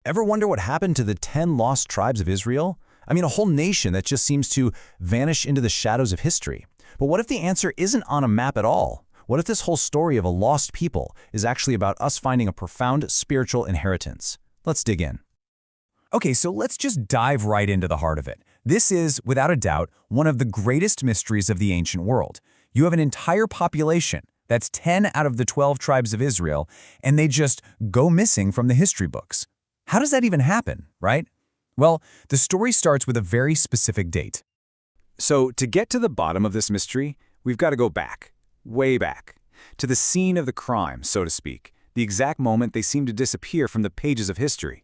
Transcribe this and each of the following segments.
Ever wonder what happened to the 10 lost tribes of Israel? I mean, a whole nation that just seems to vanish into the shadows of history. But what if the answer isn't on a map at all? What if this whole story of a lost people is actually about us finding a profound spiritual inheritance? Let's dig in. Okay, so let's just dive right into the heart of it. This is, without a doubt, one of the greatest mysteries of the ancient world. You have an entire population, that's 10 out of the 12 tribes of Israel, and they just go missing from the history books. How does that even happen, right? Well, the story starts with a very specific date. So to get to the bottom of this mystery, we've got to go back, way back, to the scene of the crime, so to speak, the exact moment they seem to disappear from the pages of history.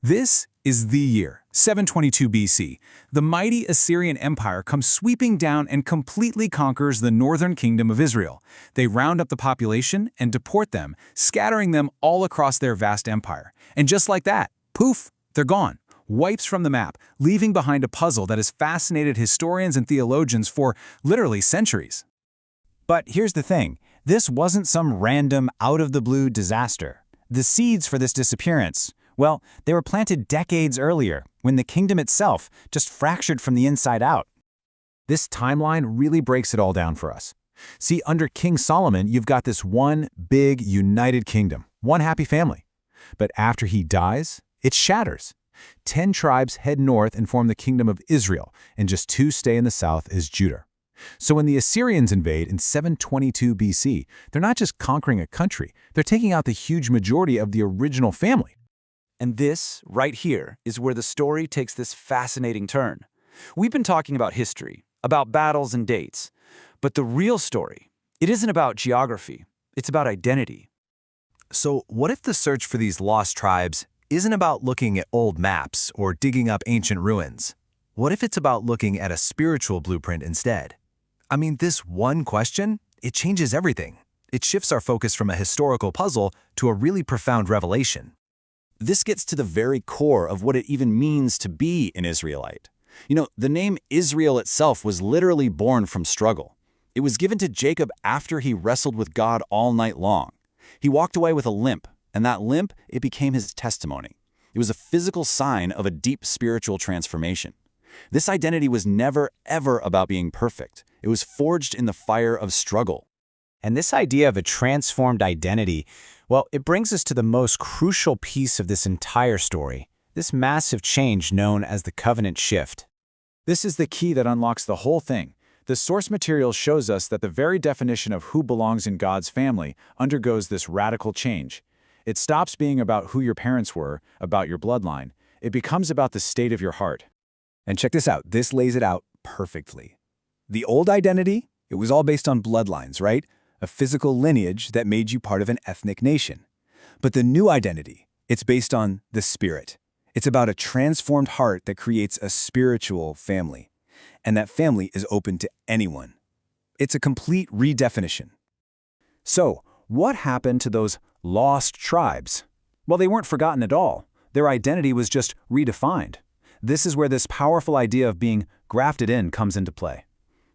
This is the year, 722 BC. The mighty Assyrian Empire comes sweeping down and completely conquers the northern kingdom of Israel. They round up the population and deport them, scattering them all across their vast empire. And just like that, poof, they're gone. Wipes from the map, leaving behind a puzzle that has fascinated historians and theologians for literally centuries. But here's the thing, this wasn't some random, out-of-the-blue disaster. The seeds for this disappearance, well, they were planted decades earlier, when the kingdom itself just fractured from the inside out. This timeline really breaks it all down for us. See, under King Solomon, you've got this one big, united kingdom, one happy family. But after he dies, it shatters. 10 tribes head north and form the kingdom of Israel, and just 2 stay in the south as Judah. So when the Assyrians invade in 722 BC, they're not just conquering a country, they're taking out the huge majority of the original family. And this, right here, is where the story takes this fascinating turn. We've been talking about history, about battles and dates. But the real story, it isn't about geography, it's about identity. So what if the search for these lost tribes isn't about looking at old maps or digging up ancient ruins? What if it's about looking at a spiritual blueprint instead? I mean, this one question, it changes everything. It shifts our focus from a historical puzzle to a really profound revelation. This gets to the very core of what it even means to be an Israelite. You know, the name Israel itself was literally born from struggle. It was given to Jacob after he wrestled with God all night long. He walked away with a limp, and that limp, it became his testimony. It was a physical sign of a deep spiritual transformation. This identity was never, ever about being perfect. It was forged in the fire of struggle. And this idea of a transformed identity, well, it brings us to the most crucial piece of this entire story, this massive change known as the covenant shift. This is the key that unlocks the whole thing. The source material shows us that the very definition of who belongs in God's family undergoes this radical change. It stops being about who your parents were, about your bloodline. It becomes about the state of your heart. And check this out, this lays it out perfectly. The old identity, it was all based on bloodlines, right? A physical lineage that made you part of an ethnic nation. But the new identity, it's based on the spirit. It's about a transformed heart that creates a spiritual family. And that family is open to anyone. It's a complete redefinition. So, what happened to those lost tribes? Well, they weren't forgotten at all. Their identity was just redefined. This is where this powerful idea of being grafted in comes into play.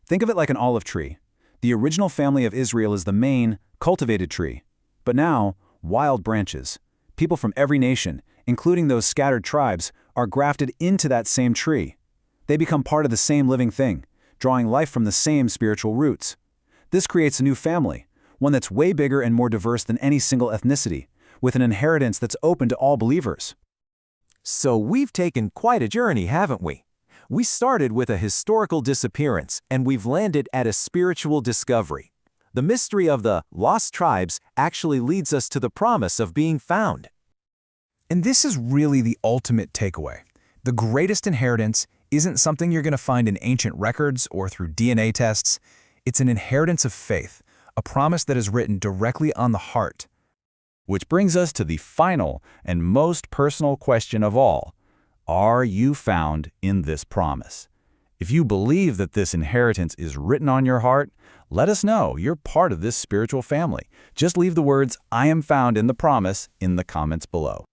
Think of it like an olive tree. The original family of Israel is the main, cultivated tree. But now, wild branches, people from every nation, including those scattered tribes, are grafted into that same tree. They become part of the same living thing, drawing life from the same spiritual roots. This creates a new family, one that's way bigger and more diverse than any single ethnicity, with an inheritance that's open to all believers. So we've taken quite a journey, haven't we? We started with a historical disappearance, and we've landed at a spiritual discovery. The mystery of the lost tribes actually leads us to the promise of being found. And this is really the ultimate takeaway. The greatest inheritance isn't something you're going to find in ancient records or through DNA tests. It's an inheritance of faith, a promise that is written directly on the heart. Which brings us to the final and most personal question of all. Are you found in this promise? If you believe that this inheritance is written on your heart, let us know you're part of this spiritual family. Just leave the words, "I am found in the promise," in the comments below.